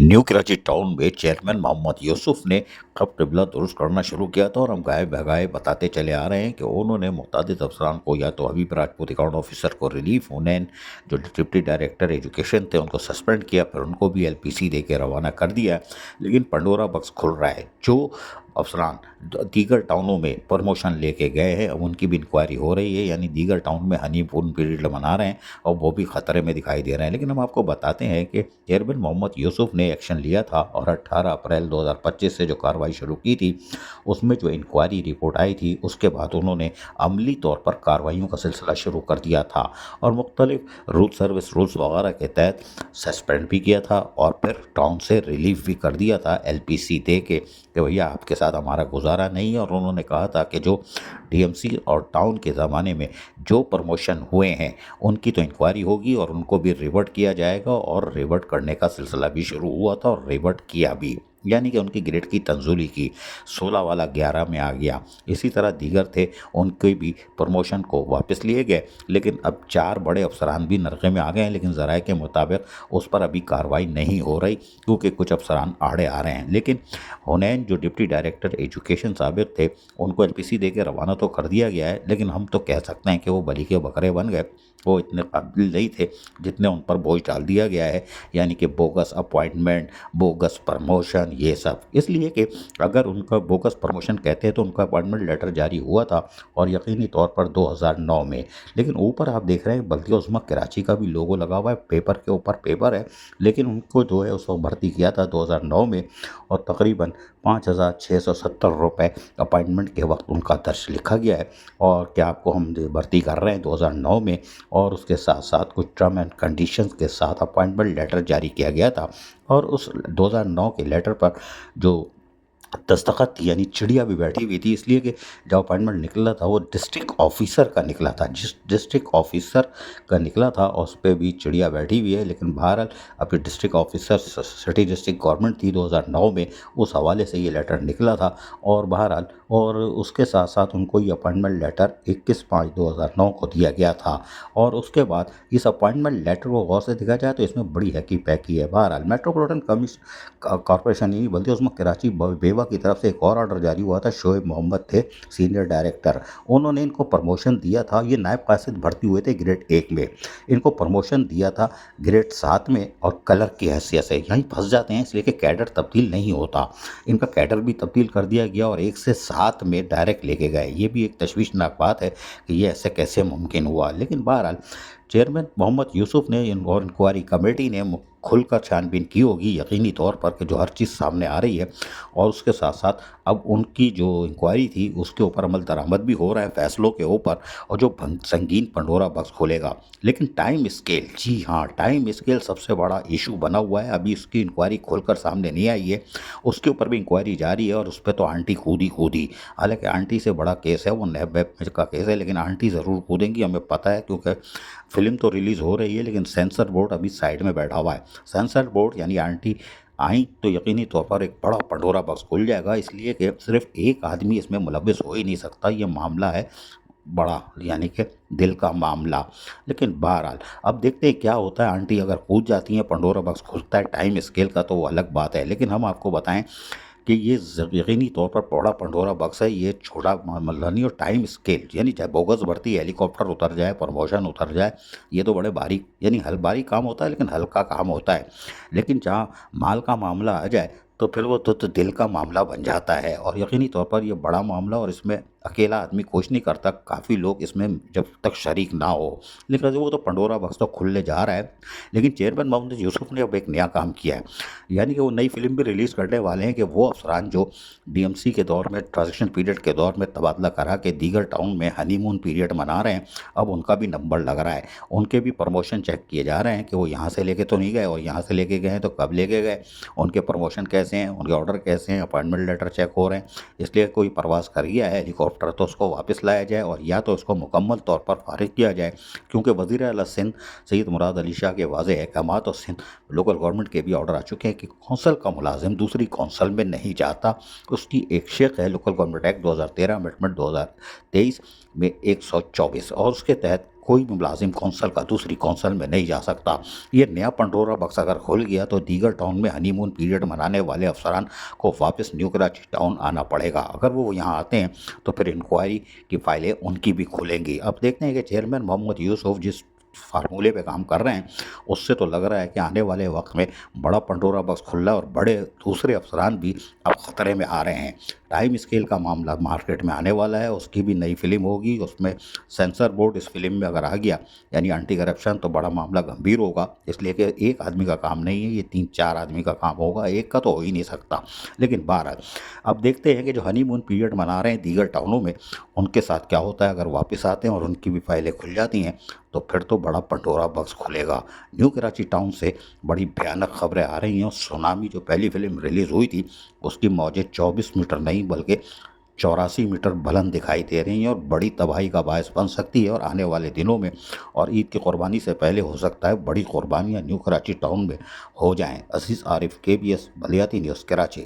New Karachi town में chairman Mohammad Yusuf ने कब क़िबला दुरुस्त करना शुरू किया था और हम गाए भगाए बताते चले आ रहे हैं कि उन्होंने मुतअद्दिद अफसरान को या तो हबीब राजपूत अकाउंट ऑफिसर को रिलीफ, हुनैन जो डिप्टी डायरेक्टर एजुकेशन थे उनको सस्पेंड किया, फिर उनको भी एलपीसी दे के रवाना कर दिया। लेकिन पंडोरा बक्स खुल रहा है। जो अफसरान दीगर टाउनों में प्रमोशन लेके गए हैं अब उनकी भी इंक्वायरी हो रही है, यानी दीगर टाउन में हनीमून पीरियड मना रहे हैं और वो भी ख़तरे में दिखाई दे रहे हैं। लेकिन हम आपको बताते हैं कि चेयरमैन मोहम्मद यूसुफ ने एक्शन लिया था और 18 अप्रैल 2025 से जो कार्रवाई शुरू की थी उसमें जो इंक्वायरी रिपोर्ट आई थी उसके बाद उन्होंने अमली तौर पर कार्रवाइयों का सिलसिला शुरू कर दिया था और मुख्तलिफ रूट सर्विस रूल्स वगैरह के तहत सस्पेंड भी किया था और फिर टाउन से रिलीफ भी कर दिया था एलपीसी दे के कि भैया आपके साथ हमारा गुजारा नहीं है। और उन्होंने कहा था कि जो डीएमसी और टाउन के ज़माने में जो प्रमोशन हुए हैं उनकी तो इंक्वायरी होगी और उनको भी रिवर्ट किया जाएगा और रिवर्ट करने का सिलसिला भी शुरू हुआ था और रिवर्ट किया भी, यानी कि उनकी ग्रेड की तंजूली की 16 वाला 11 में आ गया। इसी तरह दीगर थे उनके भी प्रमोशन को वापस लिए गए। लेकिन अब 4 बड़े अफसरान भी नरक़े में आ गए हैं, लेकिन ज़राए के मुताबिक उस पर अभी कार्रवाई नहीं हो रही क्योंकि कुछ अफसरान आड़े आ रहे हैं। लेकिन हुनैन जो डिप्टी डायरेक्टर एजुकेशन साबिक थे उनको एलपीसी दे के रवाना तो कर दिया गया है, लेकिन हम तो कह सकते हैं कि वो बली के बकरे बन गए। वो इतने काबिल नहीं थे जितने उन पर बोझ डाल दिया गया है, यानी कि बोगस अपॉइंटमेंट, बोगस प्रमोशन, ये सब। इसलिए कि अगर उनका बोगस प्रमोशन कहते हैं तो उनका अपॉइंटमेंट लेटर जारी हुआ था और यकीनी तौर पर 2009 में। लेकिन ऊपर आप देख रहे हैं बल्दिया उज़्मा कराची का भी लोगो लगा हुआ है, पेपर के ऊपर पेपर है, लेकिन उनको जो है उस वक्त भर्ती किया था 2009 में और तकरीबन 5,670 रुपये अपॉइंटमेंट के वक्त उनका दर्ज लिखा गया है। और क्या आपको हम भर्ती कर रहे हैं 2009 में और उसके साथ साथ कुछ टर्म एंड कंडीशंस के साथ अपॉइंटमेंट लेटर जारी किया गया था और उस 2009 के लेटर पर जो दस्तखत थी यानी चिड़िया भी बैठी हुई थी, इसलिए कि जो अपॉइंटमेंट निकला था वो डिस्ट्रिक्ट ऑफिसर का निकला था, जिस डिस्ट्रिक्ट ऑफिसर का निकला था और उस पर भी चिड़िया बैठी हुई है। लेकिन बहरहाल अभी district officer city district government थी 2009 में, उस हवाले से ये लेटर निकला था। और बहरहाल और उसके साथ साथ उनको ये अपॉइंटमेंट लेटर 21/5/2009 को दिया गया था। और उसके बाद इस अपॉइंटमेंट लेटर को गौर से देखा जाए तो इसमें बड़ी हैकी पैकी है। बहरहाल मेट्रोपॉलिटन कॉरपोरेशन ही बल्कि उसमें कराची बेवा की तरफ से एक और ऑर्डर जारी हुआ था। शोएब मोहम्मद थे सीनियर डायरेक्टर, उन्होंने इनको प्रमोशन दिया था। ये नायब कासिद भर्ती हुए थे ग्रेड 1 में, इनको प्रमोशन दिया था ग्रेड 7 में और कलर की हैसियत से यहीं फंस जाते हैं, इसलिए कि कैडर तब्दील नहीं होता। इनका कैडर भी तब्दील कर दिया गया और 1 से 7 में डायरेक्ट लेके गए। ये भी एक तशवीशनाक बात है कि ये ऐसे कैसे मुमकिन हुआ। लेकिन बहरहाल चेयरमैन मोहम्मद यूसुफ ने और इंक्वायरी कमेटी ने खुलकर छानबीन की होगी यकीनी तौर पर कि जो हर चीज़ सामने आ रही है। और उसके साथ साथ अब उनकी जो इंक्वायरी थी उसके ऊपर अमल दरामद भी हो रहा है फैसलों के ऊपर, और जो संगीन पंडोरा बक्स खोलेगा। लेकिन टाइम स्केल, जी हाँ, टाइम स्केल सबसे बड़ा इशू बना हुआ है। अभी इसकी इंक्वायरी खोलकर सामने नहीं आई है, उसके ऊपर भी इंक्वायरी जारी है और उस पर तो आंटी कूदी। हालांकि आंटी से बड़ा केस है वो नैब वैब का केस है, लेकिन आंटी ज़रूर कूदेंगी, हमें पता है, क्योंकि फिल्म तो रिलीज़ हो रही है लेकिन सेंसर बोर्ड अभी साइड में बैठा हुआ है। सेंसर बोर्ड यानी आंटी आई तो यकीनी तौर पर एक बड़ा पंडोरा बॉक्स खुल जाएगा, इसलिए कि सिर्फ एक आदमी इसमें मुलव्विस हो ही नहीं सकता। ये मामला है बड़ा, यानी कि दिल का मामला। लेकिन बहरहाल अब देखते हैं क्या होता है। आंटी अगर कूद जाती हैं, पंडोरा बॉक्स खुलता है टाइम स्केल का, तो वो अलग बात है। लेकिन हम आपको बताएं कि ये यकीनी तौर पर बड़ा पंडोरा बक्स है, ये छोटा मामला नहीं। और टाइम स्केल यानी चाहे बोगस भर्ती, हेलीकॉप्टर उतर जाए, प्रमोशन उतर जाए, ये तो बड़े भारी यानी भारी काम होता है, लेकिन हल्का काम होता है। लेकिन जहाँ माल का मामला आ जाए तो फिर वो तो दिल का मामला बन जाता है। और यकीनी तौर पर ये बड़ा मामला, और इसमें अकेला आदमी कुछ नहीं करता, काफ़ी लोग इसमें जब तक शरीक ना हो। लेकिन वो तो पंडोरा बक्स तो खुलने जा रहा है। लेकिन चेयरमैन मोहम्मद यूसुफ ने अब एक नया काम किया है, यानी कि वो नई फिल्म भी रिलीज़ करने वाले हैं कि वो अफसरान जो डीएमसी के दौर में, ट्रांजिशन पीरियड के दौर में तबादला करा के दीगर टाउन में हनीमून पीरियड मना रहे हैं, अब उनका भी नंबर लग रहा है। उनके भी प्रमोशन चेक किए जा रहे हैं कि वो यहाँ से लेके तो नहीं गए, और यहाँ से लेके गए हैं तो कब लेके गए, उनके प्रमोशन कैसे हैं, उनके ऑर्डर कैसे हैं, अपॉइंटमेंट लेटर चेक हो रहे हैं। इसलिए कोई परवाज़ कर गया है हेलीकॉप्टर तो उसको वापस लाया जाए, और या तो उसको मुकम्मल तौर पर फारिग किया जाए, क्योंकि वज़ीर आला सिंध सैयद मुराद अली शाह के वाज़ेह अहकामात और सिंध लोकल गवर्नमेंट के भी ऑर्डर आ चुके हैं कि कौंसल का मुलाजिम दूसरी कौंसल में नहीं जाता। उसकी एक शेख है लोकल गवर्नमेंट एक्ट 2013 अमेंडमेंट 2023 में 124, और उसके तहत कोई भी मुलाजिम कौंसल का दूसरी कौंसल में नहीं जा सकता। ये नया पंडोरा बक्स अगर खुल गया तो दीगर टाउन में हनीमून पीरियड मनाने वाले अफसरान को वापस न्यू कराची टाउन आना पड़ेगा। अगर वो यहाँ आते हैं तो फिर इंक्वायरी की फाइलें उनकी भी खुलेंगी। अब देखते हैं कि चेयरमैन मोहम्मद यूसुफ जिस फार्मूले पे काम कर रहे हैं उससे तो लग रहा है कि आने वाले वक्त में बड़ा पंडोरा बॉक्स खुल रहा है और बड़े दूसरे अफसरान भी अब ख़तरे में आ रहे हैं। टाइम स्केल का मामला मार्केट में आने वाला है, उसकी भी नई फिल्म होगी, उसमें सेंसर बोर्ड इस फिल्म में अगर आ गया यानी एंटी करप्शन तो बड़ा मामला गंभीर होगा। इसलिए कि एक आदमी का काम नहीं है, ये 3-4 आदमी का काम होगा, एक का तो हो ही नहीं सकता। लेकिन बहरहाल अब देखते हैं कि जो हनीमून पीरियड मना रहे हैं दीगर टाउनों में उनके साथ क्या होता है। अगर वापस आते हैं और उनकी भी फाइलें खुल जाती हैं तो फिर तो बड़ा पंडोरा बॉक्स खुलेगा। न्यू कराची टाउन से बड़ी भयानक खबरें आ रही हैं। सुनामी जो पहली फिल्म रिलीज़ हुई थी उसकी मौजें 24 मीटर नहीं बल्कि 84 मीटर बुलंद दिखाई दे रही हैं और बड़ी तबाही का बायस बन सकती है। और आने वाले दिनों में और ईद की कुर्बानी से पहले हो सकता है बड़ी कुर्बानियाँ न्यू कराची टाउन में हो जाएं। अजीज़ आरिफ, KBS बलियाती न्यूज़, कराची।